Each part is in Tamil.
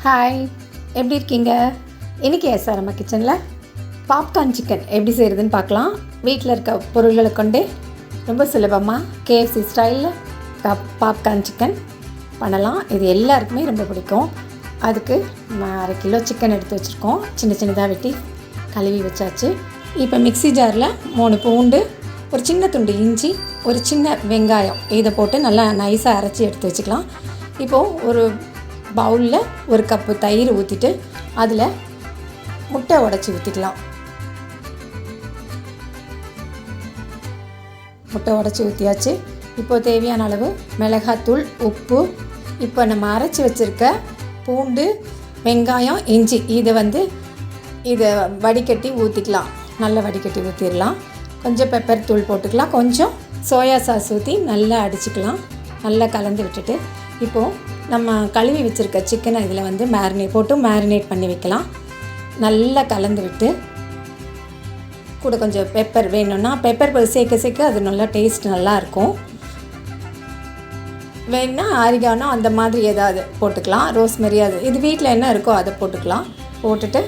ஹாய், எப்படி இருக்கீங்க? இன்றைக்கி நம்ம கிச்சனில் பாப்கார்ன் சிக்கன் எப்படி செய்கிறதுன்னு பார்க்கலாம். வீட்டில் இருக்க பொருள்களை கொண்டே ரொம்ப சுலபமாக KFC ஸ்டைலில் பாப்கார்ன் சிக்கன் பண்ணலாம். இது எல்லாருக்குமே ரொம்ப பிடிக்கும். அதுக்கு 1/2 கிலோ சிக்கன் எடுத்து வச்சுருக்கோம். சின்ன சின்னதாக வெட்டி கழுவி வச்சாச்சு. இப்போ மிக்ஸி ஜாரில் 3 பூண்டு, ஒரு சின்ன துண்டு இஞ்சி, ஒரு சின்ன வெங்காயம் இதை போட்டு நல்லா நைஸாக அரைச்சி எடுத்து வச்சுக்கலாம். இப்போது ஒரு பவுலில் 1 கப்பு தயிர் ஊற்றிட்டு அதில் முட்டை உடைச்சி ஊற்றிக்கலாம். முட்டை உடைச்சி ஊற்றியாச்சு. இப்போது தேவையான அளவு மிளகாத்தூள், உப்பு, இப்போ நம்ம அரைச்சி வச்சுருக்க பூண்டு, வெங்காயம், இஞ்சி இதை வடிகட்டி ஊற்றிக்கலாம். நல்லா வடிகட்டி ஊற்றிடலாம். கொஞ்சம் பெப்பர் தூள் போட்டுக்கலாம். கொஞ்சம் சோயா சாஸ் ஊற்றி நல்லா அடிச்சுக்கலாம். நல்லா கலந்து விட்டுட்டு இப்போது நம்ம கழுவி வச்சுருக்க சிக்கனை இதில் மேரினேட் பண்ணி வைக்கலாம். நல்லா கலந்து விட்டு கூட கொஞ்சம் பெப்பர் வேணும்னா பெப்பர் சேர்க்க அது நல்லா டேஸ்ட் நல்லாயிருக்கும். வேணுன்னா ஆரிகானோ அந்த மாதிரி ஏதாவது போட்டுக்கலாம். ரோஸ்மெரி இது வீட்டில் என்ன இருக்கோ அதை போட்டுக்கலாம். போட்டுட்டு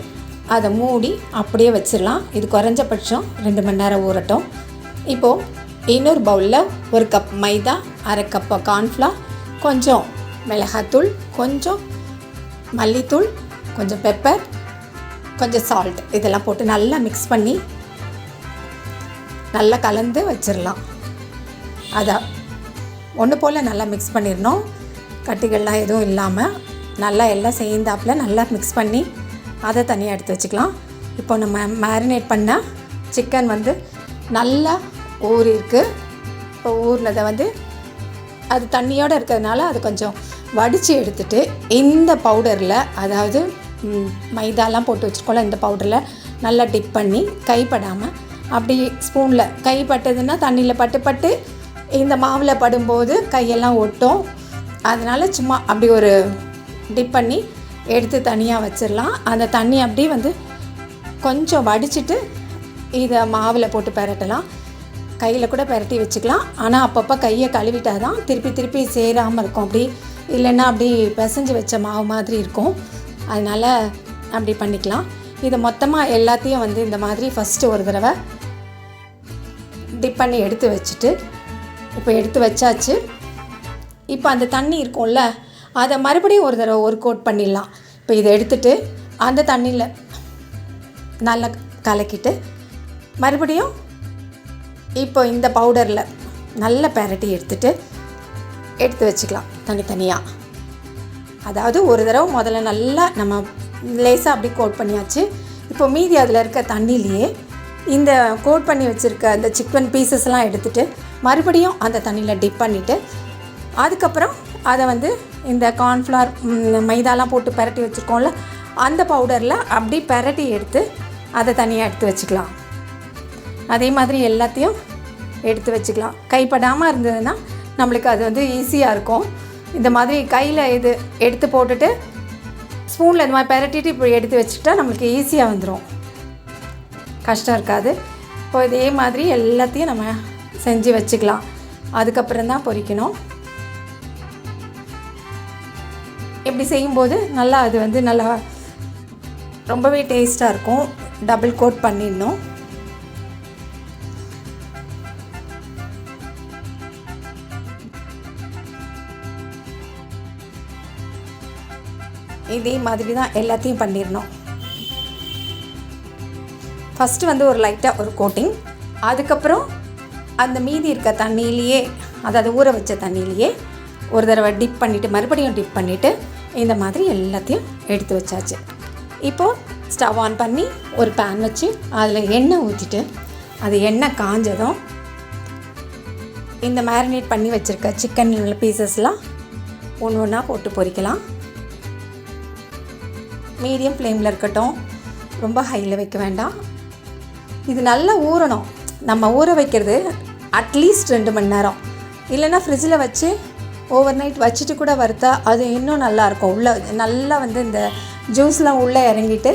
அதை மூடி அப்படியே வச்சிடலாம். இது குறைஞ்சபட்சம் 2 மணி நேரம் ஊறட்டும். இப்போது இன்னொரு பவுலில் 1 கப் மைதா, 1/2 கப் கார்ன்ஃப்ளவர், கொஞ்சம் மிளகாத்தூள், கொஞ்சம் மல்லித்தூள், கொஞ்சம் பெப்பர், கொஞ்சம் சால்ட் இதெல்லாம் போட்டு நல்லா மிக்ஸ் பண்ணி நல்லா கலந்து வச்சிடலாம். அதை ஒன்று போல் நல்லா மிக்ஸ் பண்ணிடணும். கட்டிகள்லாம் எதுவும் இல்லாமல் நல்லா எல்லாம் சேர்ந்தாப்பில் நல்லா மிக்ஸ் பண்ணி அதை தனியாக எடுத்து வச்சுக்கலாம். இப்போ நம்ம மேரினேட் பண்ண சிக்கன் நல்லா ஊறிருக்கு. இப்போ ஊறினதை அது தண்ணியோடு இருக்கிறதுனால அது கொஞ்சம் வடித்து எடுத்துட்டு இந்த பவுடரில், அதாவது மைதாலாம் போட்டு வச்சுருக்கோம்ல, இந்த பவுடரில் நல்லா டிப் பண்ணி கைப்படாமல் அப்படி ஸ்பூனில் கைப்பட்டதுன்னா தண்ணியில் பட்டு இந்த மாவில் படும்போது கையெல்லாம் ஒட்டும். அதனால் சும்மா அப்படி ஒரு டிப் பண்ணி எடுத்து தனியாக வச்சிடலாம். அந்த தண்ணி அப்படி கொஞ்சம் வடிச்சிட்டு இதை மாவில் போட்டு பெரட்டலாம். கையில் கூட பெரட்டி வச்சுக்கலாம். ஆனால் அப்பப்போ கையை கழுவிட்டால் தான் திருப்பி சேராமல் இருக்கும். அப்படி இல்லைன்னா அப்படி பிசைஞ்சு வச்ச மாவு மாதிரி இருக்கும். அதனால் அப்படி பண்ணிக்கலாம். இதை மொத்தமாக எல்லாத்தையும் இந்த மாதிரி ஃபஸ்ட்டு ஒரு தடவை டிப் பண்ணி எடுத்து வச்சுட்டு இப்போ எடுத்து வச்சாச்சு. இப்போ அந்த தண்ணி இருக்கும்ல, அதை மறுபடியும் ஒரு தடவை ஒரு கோட் பண்ணிடலாம். இப்போ இதை எடுத்துகிட்டு அந்த தண்ணியில் நல்லா கலக்கிட்டு மறுபடியும் இப்போ இந்த பவுடரில் நல்லா பெரட்டி எடுத்து வச்சுக்கலாம் தனித்தனியாக. அதாவது ஒரு தடவை முதல்ல நல்லா நம்ம லேசாக அப்படி கோட் பண்ணியாச்சு. இப்போ மீதி அதில் இருக்க தண்ணியிலையே இந்த கோட் பண்ணி வச்சுருக்க அந்த சிக்கன் பீசஸ்லாம் எடுத்துகிட்டு மறுபடியும் அந்த தண்ணியில் டிப் பண்ணிவிட்டு அதுக்கப்புறம் அதை இந்த கார்ன்ஃப்ளவர், மைதாலாம் போட்டு பெரட்டி வச்சுருக்கோம்ல, அந்த பவுடரில் அப்படி பெரட்டி எடுத்து அதை தனியாக எடுத்து வச்சுக்கலாம். அதே மாதிரி எல்லாத்தையும் எடுத்து வச்சுக்கலாம். கைப்படாமல் இருந்ததுன்னா நம்மளுக்கு அது ஈஸியாக இருக்கும். இந்த மாதிரி கையில் இது எடுத்து போட்டுட்டு ஸ்பூனில் இந்த மாதிரி பெரட்டிட்டு இப்படி எடுத்து வச்சுக்கிட்டா நம்மளுக்கு ஈஸியாக வந்துடும், கஷ்டம் இருக்காது. இப்போ இதே மாதிரி எல்லாத்தையும் நம்ம செஞ்சு வச்சுக்கலாம். அதுக்கப்புறம் தான் பொரிக்கணும். இப்படி செய்யும்போது நல்லா அது நல்லா ரொம்பவே டேஸ்ட்டாக இருக்கும். டபுள் கோட் பண்ணிடணும். இதே மாதிரி தான் எல்லாத்தையும் பண்ணிடணும். ஃபஸ்ட்டு ஒரு லைட்டாக ஒரு கோட்டிங், அதுக்கப்புறம் அந்த மீதி இருக்க தண்ணியிலையே, அதாவது ஊற வச்ச தண்ணியிலையே ஒரு தடவை டிப் பண்ணிவிட்டு மறுபடியும் டிப் பண்ணிவிட்டு இந்த மாதிரி எல்லாத்தையும் எடுத்து வச்சாச்சு. இப்போது ஸ்டவ் ஆன் பண்ணி ஒரு பேன் வச்சு அதில் எண்ணெய் ஊற்றிட்டு அது எண்ணெய் காஞ்சதும் இந்த மேரினேட் பண்ணி வச்சுருக்க சிக்கன் பீசஸ்லாம் ஒன்று ஒன்றா போட்டு பொரிக்கலாம். மீடியம் ஃப்ளேமில் இருக்கட்டும், ரொம்ப ஹையில் வைக்க வேண்டாம். இது நல்லா ஊறணும். நம்ம ஊற வைக்கிறது அட்லீஸ்ட் 2 மணி நேரம், இல்லைன்னா ஃப்ரிட்ஜில் வச்சு ஓவர் நைட் வச்சுட்டு கூட வறுத்தா அது இன்னும் நல்லாயிருக்கும். உள்ளே நல்லா இந்த ஜூஸ்லாம் உள்ளே இறங்கிட்டு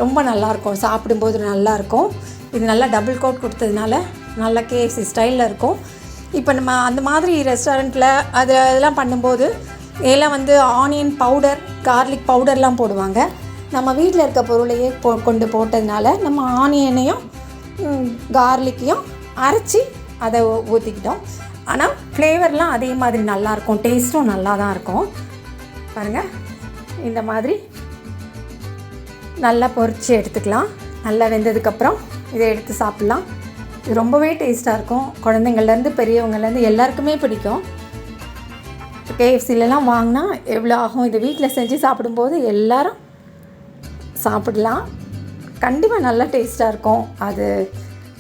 ரொம்ப நல்லாயிருக்கும். சாப்பிடும்போது நல்லாயிருக்கும். இது நல்லா டபுள் கோட் கொடுத்ததுனால நல்லா KFC ஸ்டைலில் இருக்கும். இப்போ நம்ம அந்த மாதிரி ரெஸ்டாரண்ட்டில் அதெல்லாம் பண்ணும்போது இதெல்லாம் வந்து ஆனியன் பவுடர், கார்லிக் பவுடர்லாம் போடுவாங்க. நம்ம வீட்டில் இருக்க பொருளையே கொண்டு போட்டதுனால நம்ம ஆனியனையும் கார்லிக்கையும் அரைச்சி அதை ஊற்றிக்கிட்டோம். ஆனால் ஃப்ளேவர்லாம் அதே மாதிரி நல்லாயிருக்கும், டேஸ்ட்டும் நல்லா தான் இருக்கும். பாருங்கள், இந்த மாதிரி நல்லா பொரித்து எடுத்துக்கலாம். நல்லா வெந்ததுக்கப்புறம் இதை எடுத்து சாப்பிட்லாம். இது ரொம்பவே டேஸ்ட்டாக இருக்கும். குழந்தைங்கள்லேருந்து பெரியவங்கலேருந்து எல்லாருக்குமே பிடிக்கும். KFCலலாம் வாங்கினா எவ்வளோ ஆகும், இதை வீட்டில் செஞ்சு சாப்பிடும்போது எல்லோரும் சாப்பிடலாம். கண்டிப்பாக நல்லா டேஸ்ட்டாக இருக்கும். அது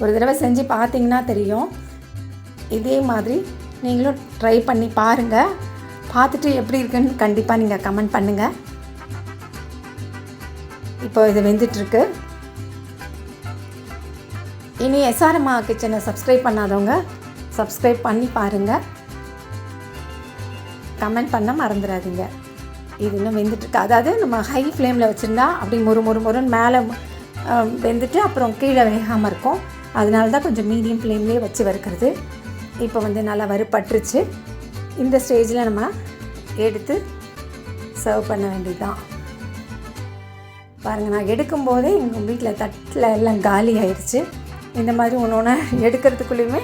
ஒரு தடவை செஞ்சு பார்த்தீங்கன்னா தெரியும். இதே மாதிரி நீங்களும் ட்ரை பண்ணி பாருங்கள். பார்த்துட்டு எப்படி இருக்குன்னு கண்டிப்பாக நீங்கள் கமெண்ட் பண்ணுங்கள். இப்போ இது வெந்துட்டுருக்கு. இனி எஸ்ஆர்எம்மா கிச்சனை சப்ஸ்கிரைப் பண்ணாதவங்க சப்ஸ்கிரைப் பண்ணி பாருங்கள். கமெண்ட் பண்ண மறந்துடாதீங்க. இது இன்னும் வெந்துட்டுருக்கு. அதாவது நம்ம ஹை ஃப்ளேமில் வச்சுருந்தா அப்படி மொறுன்னு மேலே வெந்துட்டு அப்புறம் கீழே வேகாமல் இருக்கும். அதனால தான் கொஞ்சம் மீடியம் ஃப்ளேம்லேயே வச்சு வறுக்கிறது. இப்போ வந்து நல்லா வறுபட்டுருச்சு. இந்த ஸ்டேஜில் நம்ம எடுத்து சர்வ் பண்ண வேண்டியது தான். பாருங்கள், நான் எடுக்கும்போதே எங்கள் வீட்டில் தட்டில் எல்லாம் காலி ஆயிடுச்சு. இந்த மாதிரி ஒன்று எடுக்கிறதுக்குள்ளேயுமே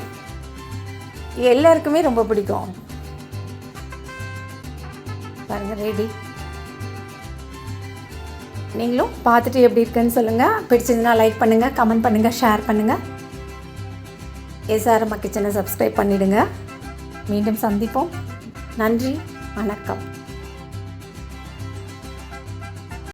எல்லாருக்குமே ரொம்ப பிடிக்கும். பாருங்கள், ரெடி. நீங்களும் பார்த்துட்டு எப்படி இருக்குன்னு சொல்லுங்கள். பிடிச்சதுன்னா லைக் பண்ணுங்கள், கமெண்ட் பண்ணுங்கள், ஷேர் பண்ணுங்கள். எஸ்ஆர்எம்மா கிச்சனை சப்ஸ்கிரைப் பண்ணிவிடுங்க. மீண்டும் சந்திப்போம். நன்றி, வணக்கம்.